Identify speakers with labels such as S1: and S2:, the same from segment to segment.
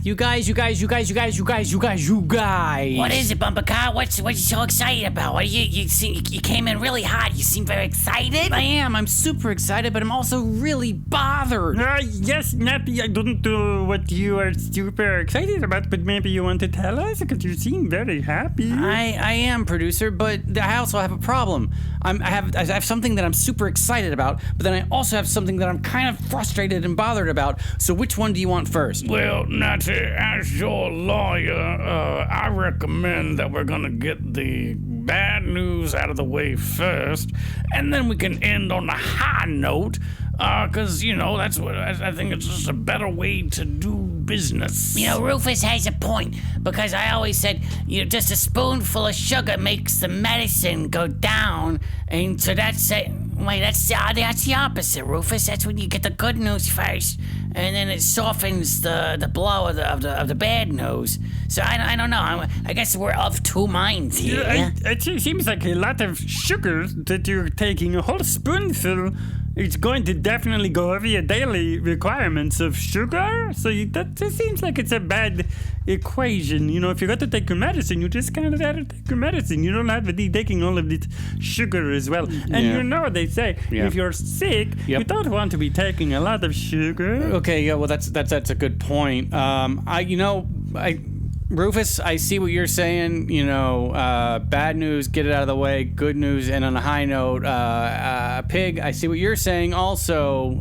S1: You guys.
S2: What is it, Bumpercar? What you so excited about? What you came in really hot. You seem very excited.
S1: I am. I'm super excited, but I'm also really bothered.
S3: Yes, Natty, I don't know what you are super excited about, but maybe you want to tell us because you seem very happy.
S1: I am, producer, but I also have a problem. I have something that I'm super excited about, but then I also have something that I'm kind of frustrated and bothered about. So which one do you want first?
S4: Well, Natty, as your lawyer, I recommend that we're gonna get the bad news out of the way first, and then we can end on a high note, because, that's what I think it's just a better way to do business.
S2: Rufus has a point, because I always said, just a spoonful of sugar makes the medicine go down, and so that's the opposite, Rufus. That's when you get the good news first, and then it softens the blow of the bad news. So I don't know. I guess we're of two minds here.
S3: It seems like a lot of sugar that you're taking. A whole spoonful. It's going to definitely go over your daily requirements of sugar. So that seems like it's a bad equation. If you got to take your medicine, you just kind of have to take your medicine. You don't have to be taking all of this sugar as well. And they say if you're sick, you don't want to be taking a lot of sugar.
S1: Okay, yeah, well that's a good point. Rufus, I see what you're saying. Bad news, get it out of the way. Good news, and on a high note, Pig, I see what you're saying also,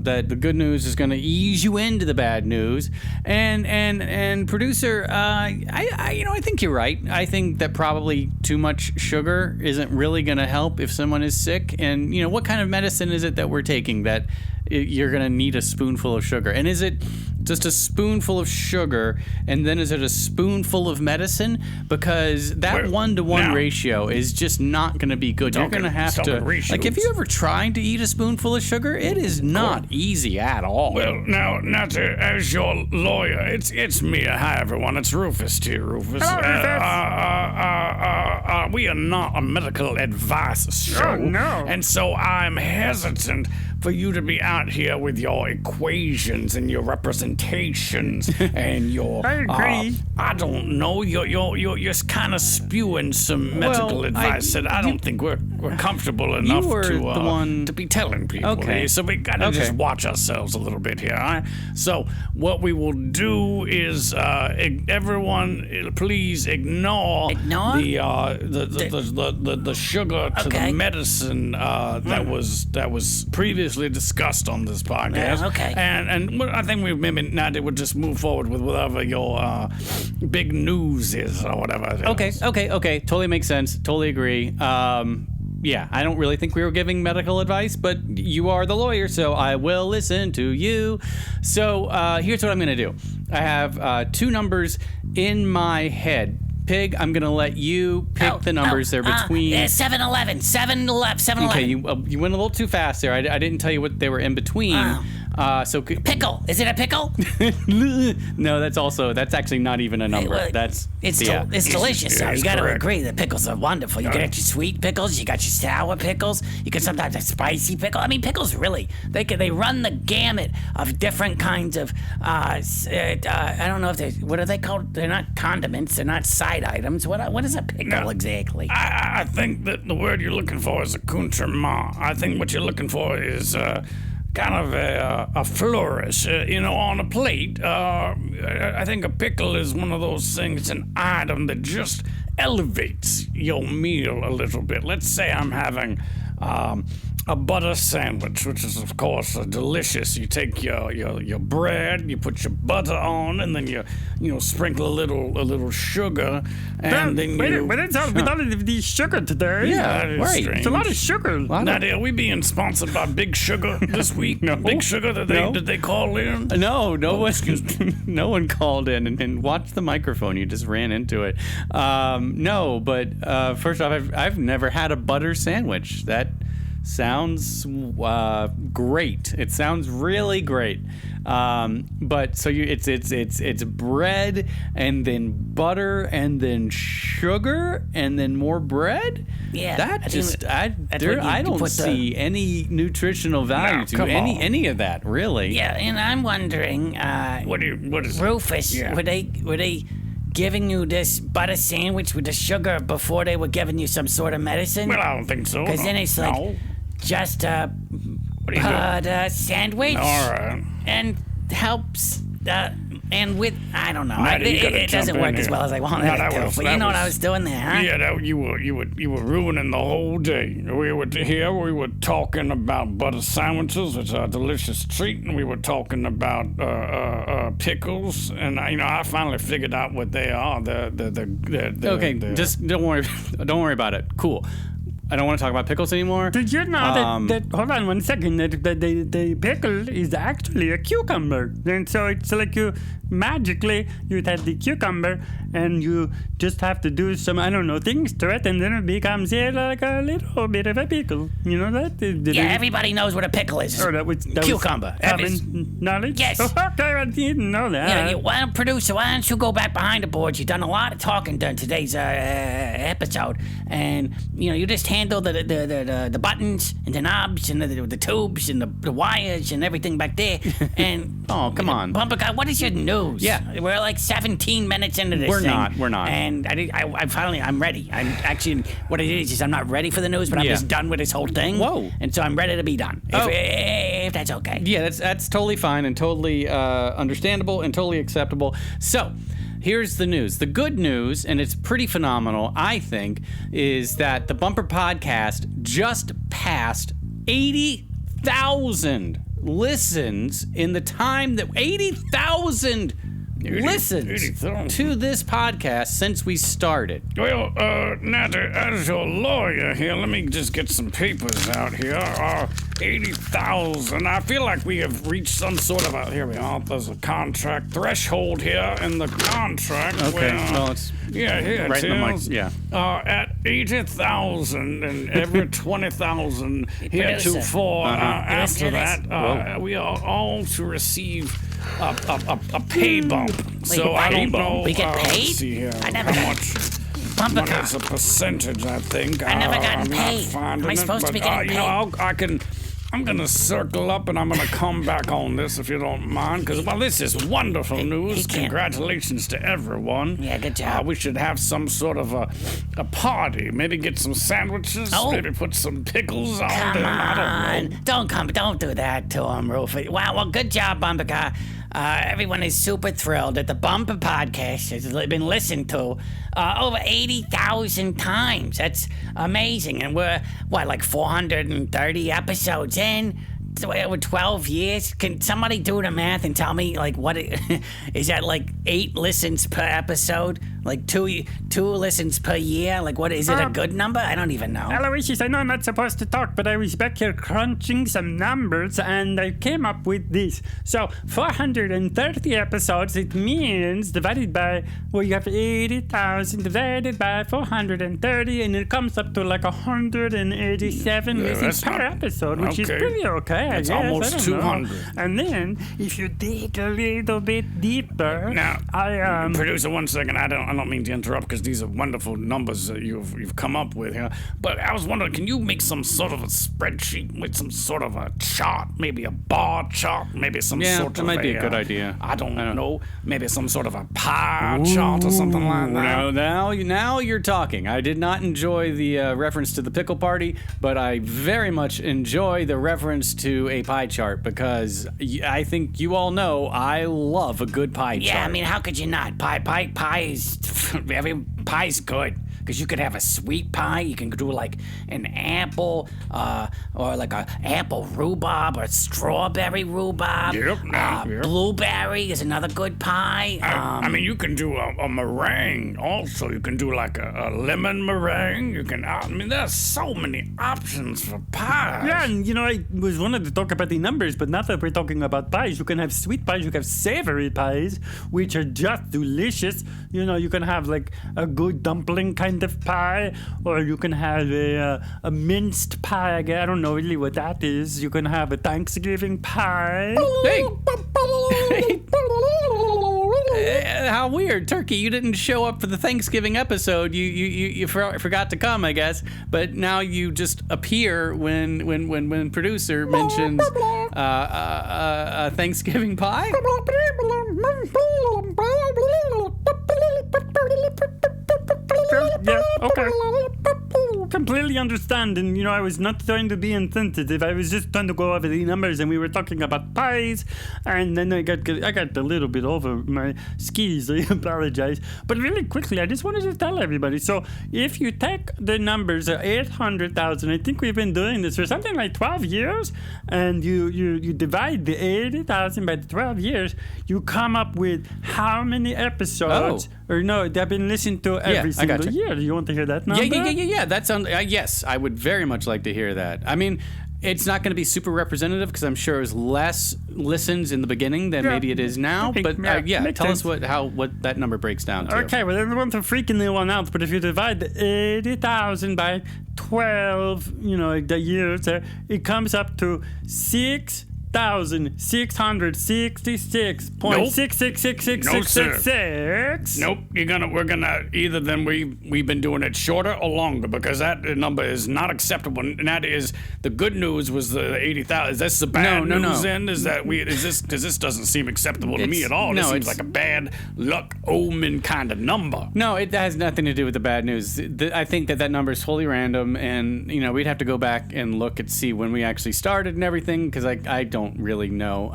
S1: that the good news is going to ease you into the bad news. And producer, I think you're right. I think that probably too much sugar isn't really going to help if someone is sick. And, what kind of medicine is it that we're taking that you're going to need a spoonful of sugar? And is it just a spoonful of sugar, and then is it a spoonful of medicine? Because that 1-to-1 ratio is just not going to be good. You're going to have to, if you ever tried to eat a spoonful of sugar, it is not easy at all.
S4: Well, now, Natty, as your lawyer, it's me. Hi, everyone. It's Rufus here, Rufus.
S3: Hello, Rufus.
S4: We are not a medical advice show.
S3: Oh, no.
S4: And so I'm hesitant for you to be out here with your equations and your representations and your...
S3: I agree.
S4: I don't know. You're kind of spewing some medical advice that I don't think we're comfortable enough to be telling people.
S1: Okay.
S4: So we gotta just watch ourselves a little bit here. All right? So what we will do is everyone, please ignore the sugar to the medicine that was previously discussed on this podcast.
S2: Okay.
S4: And I think we maybe Natty would just move forward with whatever your big news is or whatever.
S1: Okay. Totally makes sense. Totally agree. I don't really think we were giving medical advice, but you are the lawyer, so I will listen to you. So here's what I'm going to do. I have 2 numbers in my head. Pig, I'm going to let you pick the numbers. They're between...
S2: 7-11. 7-11.
S1: Okay, you went a little too fast there. I didn't tell you what they were in between.
S2: Pickle. Is it a pickle?
S1: No, that's actually not even a number.
S2: It's delicious. So you got to agree that pickles are wonderful. You got your sweet pickles, you got your sour pickles, you can sometimes have spicy pickle. I mean, pickles really, they run the gamut of different kinds of, I don't know if what are they called? They're not condiments, they're not side items. What is a pickle exactly?
S4: I think that the word you're looking for is accoutrement. I think what you're looking for is kind of a flourish, on a plate. I think a pickle is one of those things, an item that just elevates your meal a little bit. Let's say I'm having a butter sandwich, which is of course delicious. You take your bread, you put your butter on, and then you sprinkle a little sugar, and then
S3: but it's all with all of the sugar today.
S1: Yeah, right.
S4: Strange.
S3: It's a lot of sugar.
S4: Natty, are we being sponsored by Big Sugar this week?
S3: No.
S4: Big Sugar? Did they call in?
S1: No one called in and watch the microphone. You just ran into it. No, but first off, I've never had a butter sandwich. That sounds great. It sounds really great. But so it's bread and then butter and then sugar and then more bread.
S2: Yeah,
S1: I don't see any nutritional value to any of that, really.
S2: Yeah, and I'm wondering,
S4: What is
S2: Rufus,
S4: Yeah.
S2: were they giving you this butter sandwich with the sugar before they were giving you some sort of medicine?
S4: Well, I don't think so.
S2: Because then it's like
S4: No.
S2: just a
S4: What are you doing?
S2: butter sandwich
S4: All right.
S2: and helps. And with, I don't know.
S4: Natty, you gotta
S2: It doesn't
S4: jump in
S2: work as
S4: here.
S2: well as I wanted
S4: No,
S2: it
S4: that
S2: to.
S4: was-
S2: But
S4: that
S2: you know what
S4: was-
S2: I was doing there, huh?
S4: Yeah, you were ruining the whole day. We were talking about butter sandwiches, which are a delicious treat, and we were talking about pickles, and I finally figured out what they are.
S1: Okay, just don't worry about it. Cool. I don't want to talk about pickles anymore.
S3: Did you know that hold on one second, that the pickle is actually a cucumber. And so it's like you'd have the cucumber and you just have to do some, I don't know, things to it, and then it becomes like a little bit of a pickle. You know that?
S2: Yeah, everybody knows what a pickle is.
S3: That was
S2: Cucumber.
S3: common knowledge?
S2: Yes.
S3: Oh, okay, I didn't know that.
S2: Yeah, producer, why don't you go back behind the board? You've done a lot of talking during today's episode, and you just handle the buttons and the knobs and the tubes and the wires and everything back there. And
S1: Oh, come on.
S2: Bumpercar, what is your news?
S1: Yeah.
S2: We're like 17 minutes into this
S1: We're
S2: thing.
S1: not.
S2: And I'm ready. I'm actually, what it is I'm not ready for the news, but I'm
S1: Yeah.
S2: just done with this whole thing.
S1: Whoa.
S2: And so I'm ready to be done.
S1: Oh.
S2: If that's okay.
S1: Yeah, that's totally fine and totally understandable and totally acceptable. So, here's the news. The good news, and it's pretty phenomenal, I think, is that the Bumper Podcast just passed 80,000 listens in the time that 80,000 listens
S4: 80,000.
S1: to this podcast since we started.
S4: Well, Natty, as your lawyer here, let me just get some papers out here. 80,000. I feel like we have reached some sort of here we are. There's a contract threshold here in the contract.
S1: Okay,
S4: where,
S1: well, it's
S4: yeah, here
S1: right
S4: it
S1: in the mic,
S4: is.
S1: yeah.
S4: At 80,000 and every 20,000 heretofore after that, we are all to receive a pay bump. So I don't know.
S2: We get paid?
S4: Let's see here.
S2: I never
S4: how
S2: got-
S4: much.
S2: Bumpercar.
S4: It's a percentage, I think.
S2: I never gotten
S4: I'm
S2: paid.
S4: Not finding
S2: Am I supposed to be getting paid?
S4: I'm gonna circle up and I'm gonna come back on this if you don't mind, because this is wonderful news.
S2: can't-
S4: Congratulations to everyone.
S2: Yeah, good job.
S4: We should have some sort of a party. Maybe get some sandwiches.
S2: Oh.
S4: Maybe put some pickles on
S2: Come
S4: them. I don't know.
S2: on, don't do that to him, Rufus. Wow, well, good job, Bumpercar. Everyone is super thrilled that the Bumper Podcast has been listened to over 80,000 times. That's amazing. And we're, like 430 episodes in? So over 12 years? Can somebody do the math and tell me, like, is that like 8 listens per episode? Like two listens per year? Like, what is it, a good number? I don't even know.
S3: Aloysius, I know I'm not supposed to talk, but I was back here crunching some numbers, and I came up with this. So, 430 episodes, it means divided by, you have 80,000 divided by 430, and it comes up to like 187 listens
S4: that's
S3: per
S4: not-
S3: episode, which is
S4: okay.
S3: pretty okay, I
S4: That's
S3: guess.
S4: almost
S3: I don't know.
S4: 200.
S3: And then, if you dig a little bit deeper,
S4: Now,
S3: I
S4: producer, 1 second. I don't mean to interrupt because these are wonderful numbers that you've come up with here. But I was wondering, can you make some sort of a spreadsheet with some sort of a chart, maybe a bar chart, maybe some
S1: Yeah,
S4: sort
S1: that
S4: of
S1: might be a good idea.
S4: I don't know, maybe some sort of a pie chart or something like that.
S1: Now you're talking. I did not enjoy the reference to the pickle party, but I very much enjoy the reference to a pie chart because I think you all know I love a good pie chart.
S2: Yeah, I mean, how could you not? Pie is pie's good. Because you could have a sweet pie, you can do like an apple, or like a apple rhubarb or strawberry rhubarb.
S4: Yep.
S2: Blueberry is another good pie.
S4: I mean, you can do a meringue also. You can do like a lemon meringue. You can, there's so many options for pies.
S3: Yeah, and I was wanted to talk about the numbers, but now that we're talking about pies, you can have sweet pies, you can have savory pies, which are just delicious. You can have like a good dumpling kind kind of pie, or you can have a minced pie. I don't know really what that is. You can have a Thanksgiving pie.
S1: Hey. How weird, Turkey! You didn't show up for the Thanksgiving episode. You forgot to come, I guess. But now you just appear when producer mentions a Thanksgiving pie.
S3: Yeah, okay. Completely understand, and I was not trying to be insensitive. I was just trying to go over the numbers, and we were talking about pies, and then I got a little bit over my skis. I apologize, but really quickly, I just wanted to tell everybody. So, if you take the numbers, 800,000, I think we've been doing this for something like 12 years, and you divide the 80,000 by the 12 years, you come up with how many episodes. Or no, they've been listened to every single year. Do you want to hear that number?
S1: Yeah. That sounds. Yes, I would very much like to hear that. I mean, it's not going to be super representative because I'm sure it was less listens in the beginning than maybe it is now. But tell us what that number breaks down to.
S3: Okay, well, I don't want to freaking one out, but if you divide the 80,000 by 12, the years, it comes up to 6,666.66666.
S4: Nope. We're gonna either then we've been doing it shorter or longer because that number is not acceptable. And that is the good news was the 80,000. Is this the bad news? Then is that because this doesn't seem acceptable to me at all. This seems like a bad luck omen kind of number.
S1: No, it has nothing to do with the bad news. I think that number is totally random, and we'd have to go back and look and see when we actually started and everything because I don't really know.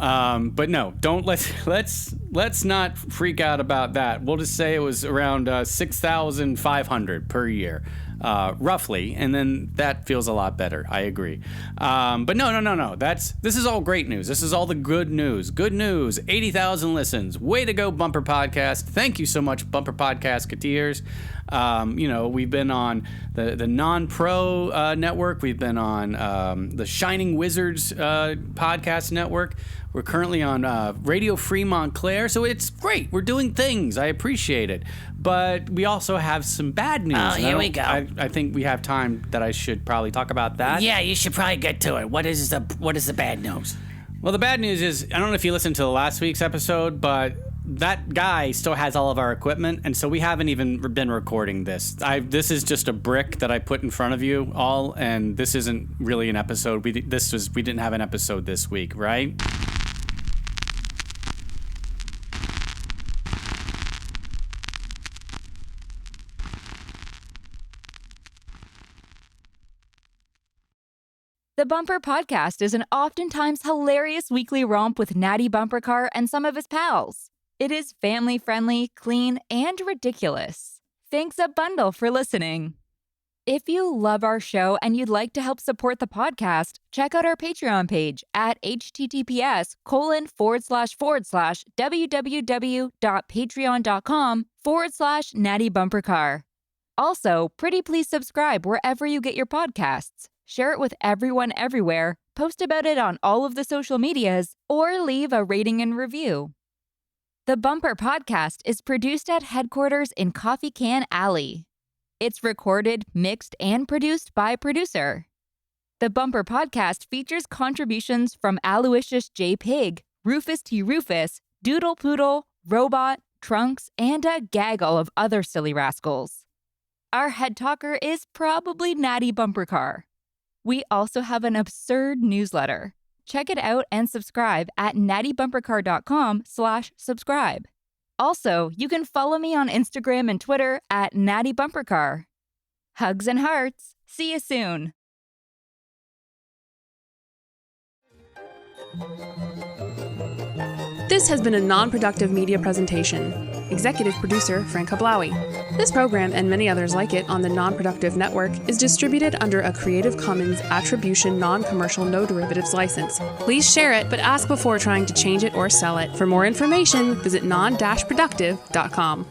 S1: But no, let's not freak out about that. We'll just say it was around 6,500 per year, roughly, and then that feels a lot better. I agree. But no. This is all great news. This is all the good news. Good news. 80,000 listens. Way to go, Bumper Podcast. Thank you so much, Bumper Podcast-keteers. We've been on the non-pro network. We've been on the Shining Wizards podcast network. We're currently on Radio Free Montclair, so it's great. We're doing things. I appreciate it. But we also have some bad news.
S2: Oh, here we go.
S1: I think we have time that I should probably talk about that.
S2: Yeah, you should probably get to it. What is the bad news?
S1: Well, the bad news is, I don't know if you listened to last week's episode, but that guy still has all of our equipment, and so we haven't even been recording this. This is just a brick that I put in front of you all, and this isn't really an episode. We didn't have an episode this week, right?
S5: The Bumper Podcast is an oftentimes hilarious weekly romp with Natty Bumpercar and some of his pals. It is family-friendly, clean, and ridiculous. Thanks a bundle for listening. If you love our show and you'd like to help support the podcast, check out our Patreon page at https://www.patreon.com/nattybumpercar. Also, pretty please subscribe wherever you get your podcasts. Share it with everyone everywhere, post about it on all of the social medias, or leave a rating and review. The Bumper Podcast is produced at headquarters in Coffee Can Alley. It's recorded, mixed, and produced by producer. The Bumper Podcast features contributions from Aloysius J. Pig, Rufus T. Rufus, Doodle Poodle, Robot, Trunks, and a gaggle of other silly rascals. Our head talker is probably Natty Bumpercar. We also have an absurd newsletter. Check it out and subscribe at nattybumpercar.com/subscribe. Also, you can follow me on Instagram and Twitter at Natty Bumpercar. Hugs and hearts. See you soon.
S6: This has been a non-productive media presentation. Executive producer, Frank Hablawi. This program and many others like it on the Non-Productive Network is distributed under a Creative Commons Attribution Non-Commercial No Derivatives license. Please share it, but ask before trying to change it or sell it. For more information, visit non-productive.com.